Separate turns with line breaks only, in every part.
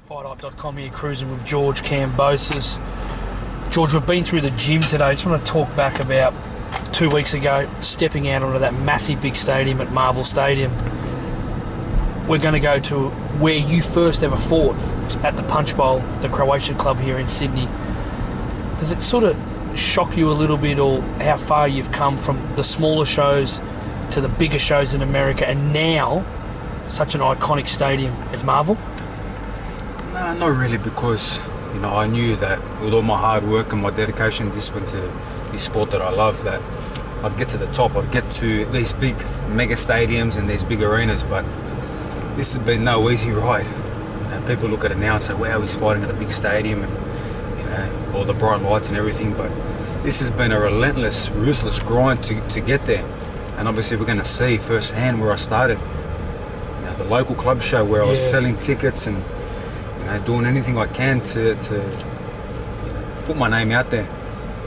FightHype.com here, cruising with George Kambosos. George, we've been through the gym today. I just want to talk back about 2 weeks ago, stepping out onto that massive big stadium at Marvel Stadium. We're going to go to where you first ever fought, at the Punch Bowl, the Croatian club here in Sydney. Does it sort of shock you a little bit, or how far you've come from the smaller shows to the bigger shows in America, and now such an iconic stadium as Marvel?
No, not really, because I knew that with all my hard work and my dedication and discipline to this sport that I love, that I'd get to the top. I'd get to these big mega stadiums and these big arenas. But this has been no easy ride. People look at it now and say, wow, he's fighting at a big stadium and all the bright lights and everything, but this has been a relentless, ruthless grind to get there. And obviously we're going to see firsthand where I started. The local club show where I was selling tickets and doing anything I can to put my name out there.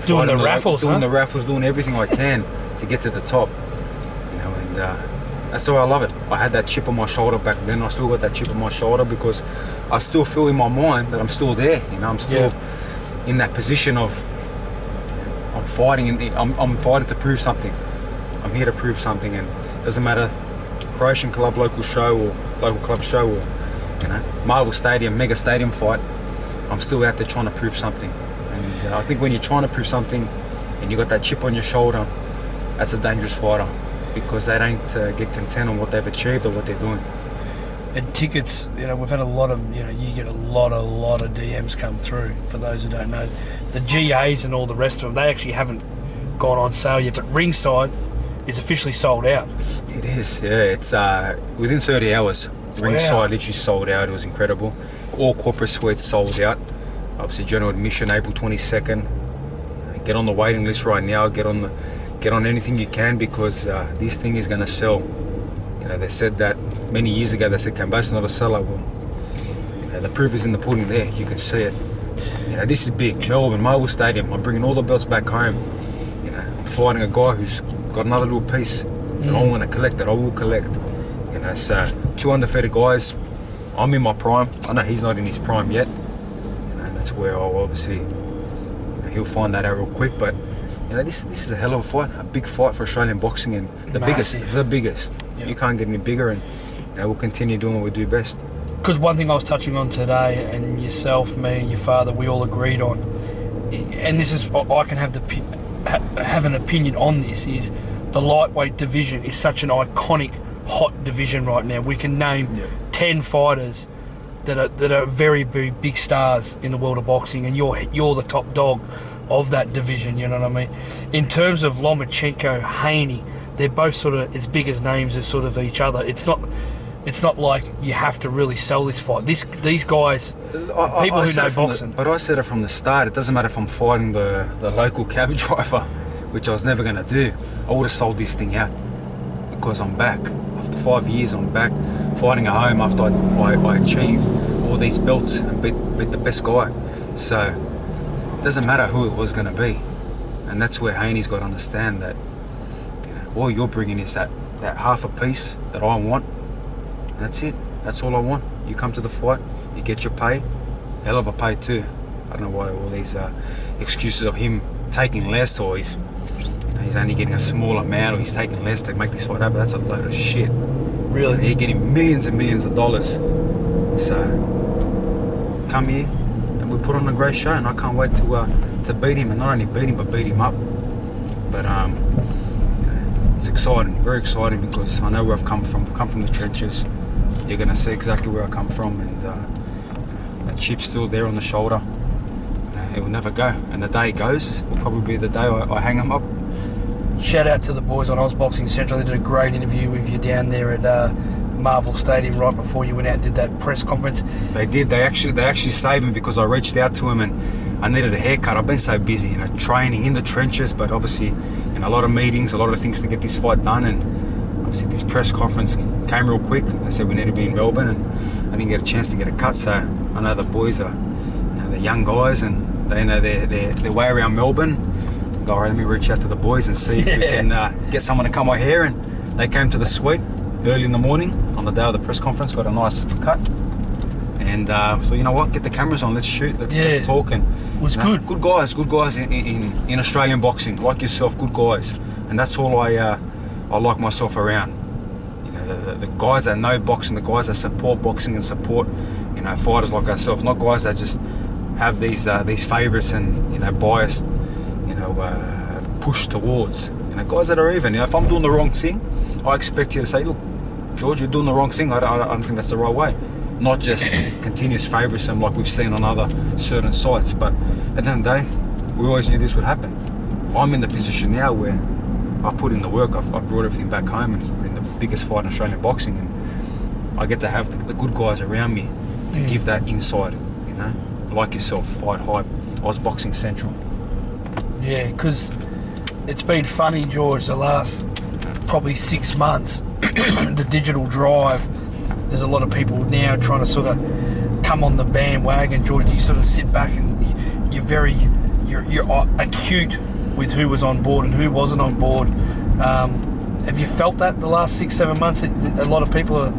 Doing the raffles,
doing the raffles, doing everything I can to get to the top. And that's why I love it. I had that chip on my shoulder back then. I still got that chip on my shoulder because I still feel in my mind that I'm still there. I'm still in that position of I'm fighting, and I'm fighting to prove something. I'm here to prove something, and it doesn't matter Croatian club, local show, or local club show, or Marvel Stadium, mega stadium fight. I'm still out there trying to prove something. And I think when you're trying to prove something and you got that chip on your shoulder, that's a dangerous fighter, because they don't get content on what they've achieved or what they're doing.
And tickets, we've had a lot of, you get a lot of DMs come through. For those who don't know, the GAs and all the rest of them, they actually haven't gone on sale yet, but ringside is officially sold out.
It is, yeah. It's within 30 hours. Ringside literally sold out. It was incredible. All corporate suites sold out. Obviously, general admission April 22nd. Get on the waiting list right now. Get on anything you can, because this thing is going to sell. They said that many years ago. They said Kambosos is not a seller. Well, the proof is in the pudding. There, you can see it. This is big. Melbourne, Marvel Stadium. I'm bringing all the belts back home. I'm fighting a guy who's got another little piece that I'm going to collect. That I will collect. So 2 undefeated guys. I'm in my prime. I know he's not in his prime yet. That's where I'll obviously he'll find that out real quick. But this is a hell of a fight, a big fight for Australian boxing, and the biggest. You can't get any bigger, and we'll continue doing what we do best.
Because one thing I was touching on today, and yourself, me, and your father, we all agreed on, and this is I can have an opinion on this, is the lightweight division is such an iconic, hot division right now. We can name 10 fighters that are very, very big stars in the world of boxing, and you're the top dog of that division. You know what I mean? In terms of Lomachenko, Haney, they're both sort of as big as names as sort of each other. It's not like you have to really sell this fight. These guys, people who know boxing.
But I said it from the start. It doesn't matter if I'm fighting the local cab driver, which I was never going to do. I would have sold this thing out, because I'm back. After 5 years, I'm back fighting at home after I achieved all these belts and beat the best guy. So it doesn't matter who it was going to be. And that's where Haney's got to understand that all you're bringing is that half a piece that I want. And that's it. That's all I want. You come to the fight, you get your pay. Hell of a pay too. I don't know why all these excuses of him taking less, or he's only getting a small amount, or he's taking less to make this fight happen. That's a load of shit.
Really?
You're getting millions and millions of dollars. So come here and we put on a great show, and I can't wait to beat him, and not only beat him but beat him up. But it's exciting, very exciting, because I know where I've come from the trenches. You're going to see exactly where I come from, and that chip's still there on the shoulder. It will never go, and the day it goes will probably be the day I hang him up.
Shout out to the boys on Boxing Central. They did a great interview with you down there at Marvel Stadium right before you went out and did that press conference.
They did. They actually saved me, because I reached out to him and I needed a haircut. I've been so busy, training in the trenches, but obviously in a lot of meetings, a lot of things to get this fight done. And obviously this press conference came real quick. They said we need to be in Melbourne, and I didn't get a chance to get a cut. So I know the boys are, they're young guys, and they know their way around Melbourne. All right, let me reach out to the boys and see if we can get someone to cut my hair. And they came to the suite early in the morning on the day of the press conference, got a nice cut. And so you know what? Get the cameras on. Let's shoot. Let's talk. And
it was good.
Good guys in Australian boxing, like yourself. Good guys, and that's all I like myself around. You know, the guys that know boxing, the guys that support boxing and support, you know, fighters like ourselves. Not guys that just have these favourites and, you know, biased, you know, push towards. You know, guys that are even. You know, if I'm doing the wrong thing, I expect you to say, look, George, you're doing the wrong thing. I don't think that's the right way. Not just continuous favoritism like we've seen on other certain sites. But at the end of the day, we always knew this would happen. I'm in the position now where I've put in the work. I've brought everything back home and in the biggest fight in Australian boxing, and I get to have the good guys around me to give that insight. You know, like yourself, FightHype, Boxing Central.
Yeah, because it's been funny, George, the last probably 6 months. The digital drive. There's a lot of people now trying to sort of come on the bandwagon. George, you sort of sit back and you're acute with who was on board and who wasn't on board. Have you felt that the last 6-7 months? A lot of people are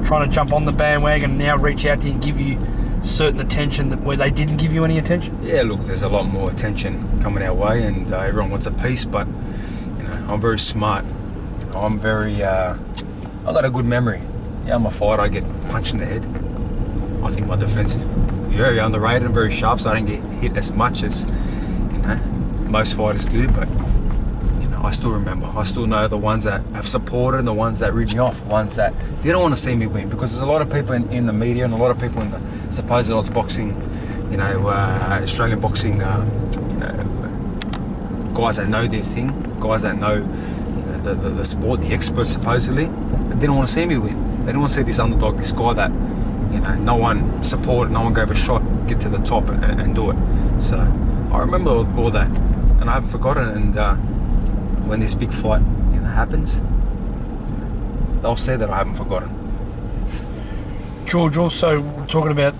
trying to jump on the bandwagon and now reach out to you and give you certain attention where they didn't give you any attention?
Yeah, look, there's a lot more attention coming our way, and everyone wants a piece. But you know, I'm very smart. I'm very. I got a good memory. Yeah, I'm a fighter. I get punched in the head. I think my defense is very underrated and very sharp, so I don't get hit as much as, you know, most fighters do. But you know, I still remember. I still know the ones that have supported and the ones that read me off, ones that didn't want to see me win. Because there's a lot of people in the media and a lot of people in the supposed odds boxing, you know, Australian boxing, you know, guys that know their thing, guys that know, you know, the sport, the experts supposedly, that didn't want to see me win. They didn't want to see this underdog, this guy that, you know, no one supported, no one gave a shot, get to the top and do it. So I remember all that, and I haven't forgotten. And when this big fight, you know, happens, they'll say that I haven't forgotten.
George, also talking about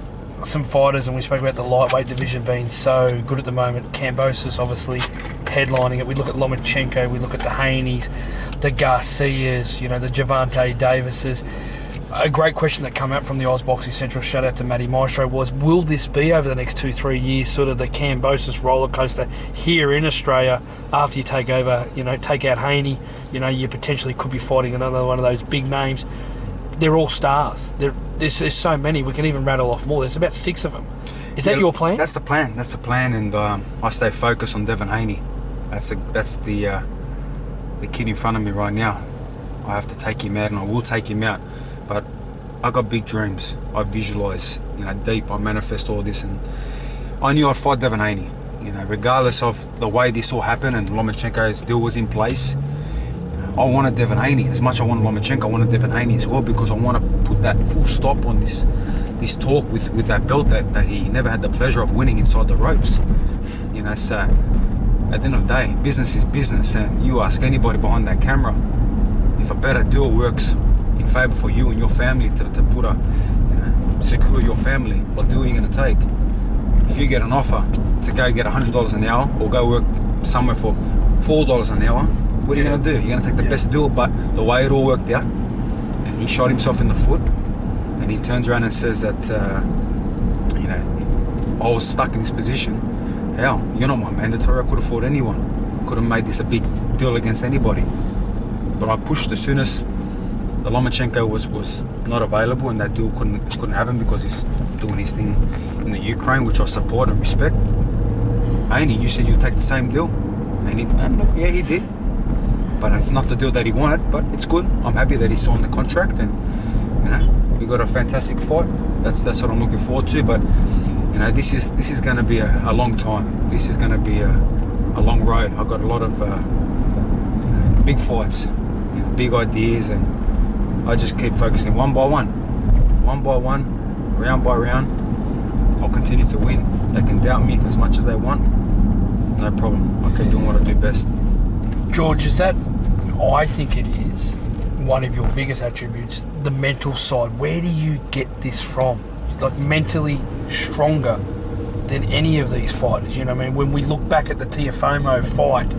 some fighters, and we spoke about the lightweight division being so good at the moment. Kambosos obviously headlining it. We look at Lomachenko, we look at the Haneys, the Garcias, you know, the Gervonta Davises. A great question that came out from the Boxing Central, shout out to Matty Maestro, was, will this be over the next 2-3 years sort of the Kambosos roller coaster here in Australia after you take over, you know, take out Haney, you know, you potentially could be fighting another one of those big names. They're all stars. There's so many, we can even rattle off more. There's about 6 of them. Is that your plan?
That's the plan, and I stay focused on Devin Haney. That's the kid in front of me right now. I have to take him out, and I will take him out. But I got big dreams. I visualise, you know, deep. I manifest all this, and I knew I'd fight Devin Haney. You know, regardless of the way this all happened and Lomachenko's deal was in place, I wanted Devin Haney as much as I wanted Lomachenko. I wanted Devin Haney as well, because I want to put that full stop on this talk with that belt that he never had the pleasure of winning inside the ropes. You know, so at the end of the day, business is business, and you ask anybody behind that camera, if a better deal works in favour for you and your family to put a, you know, secure your family, what deal are you going to take? If you get an offer to go get $100 an hour or go work somewhere for $4 an hour, what are you going to do? You're going to take the best deal. But the way it all worked out, and he shot himself in the foot, and he turns around and says that, you know, I was stuck in this position. Hell, you're not my mandatory. I could have fought anyone. Could have made this a big deal against anybody. But I pushed as soon as the Lomachenko was not available, and that deal couldn't happen because he's doing his thing in the Ukraine, which I support and respect. Haney, you said you'd take the same deal, and look, yeah, he did. But it's not the deal that he wanted. But it's good. I'm happy that he signed the contract, and you know, we got a fantastic fight. That's what I'm looking forward to. But you know, this is going to be a long time. This is going to be a long road. I've got a lot of you know, big fights, you know, big ideas, and I just keep focusing one by one, round by round. I'll continue to win. They can doubt me as much as they want. No problem. I keep doing what I do best.
George, is that, I think it is, one of your biggest attributes, the mental side. Where do you get this from? Like, mentally stronger than any of these fighters. You know what I mean? When we look back at the Tiafoe fight,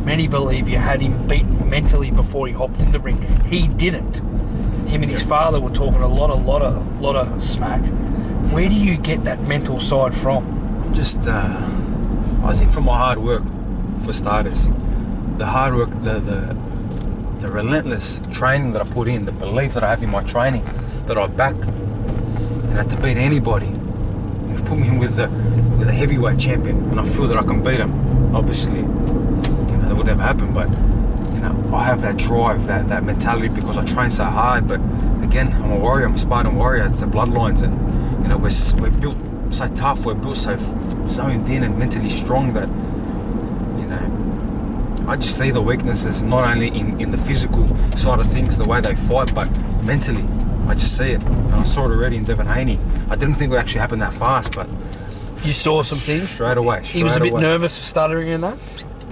many believe you had him beaten mentally before he hopped in the ring. He didn't. Him and his father were talking a lot of smack Where do you get that mental side from?
I'm just, I think from my hard work, for starters. The hard work, the relentless training that I put in, the belief that I have in my training, that I back, and to beat anybody, and put me in with a heavyweight champion, and I feel that I can beat him. Obviously, that would never happen, but I have that drive, that mentality, because I train so hard. But again, I'm a warrior, I'm a Spartan warrior. It's the bloodlines, and we're built so tough, we're built so zoned in and mentally strong that I just see the weaknesses not only in the physical side of things, the way they fight, but mentally. I just see it, and I saw it already in Devin Haney. I didn't think it would actually happen that fast, but
you saw some things
straight away.
He was a bit nervous, stuttering in that.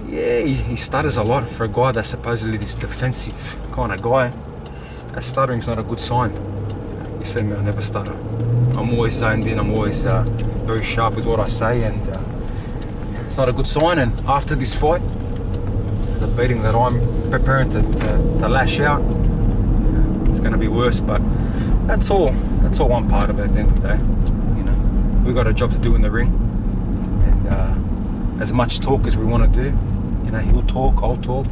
Yeah, he stutters a lot for a guy that's supposedly this defensive kind of guy. That stuttering's not a good sign. You see me, I never stutter. I'm always zoned in. I'm always very sharp with what I say, and it's not a good sign. And after this fight, the beating that I'm preparing to lash out, it's going to be worse. But that's all one part of it at the end of the day. We've got a job to do in the ring, and as much talk as we want to do, he'll talk, I'll talk.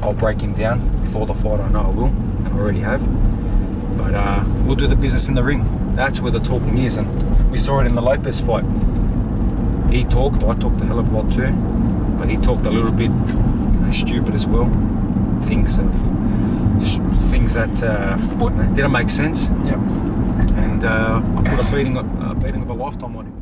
I'll break him down before the fight. I know I will, and I already have. But we'll do the business in the ring. That's where the talking is, and we saw it in the Lopez fight. He talked, I talked a hell of a lot too, but he talked a little bit stupid as well. Things that didn't make sense.
Yep.
And I put a beating of a lifetime on him.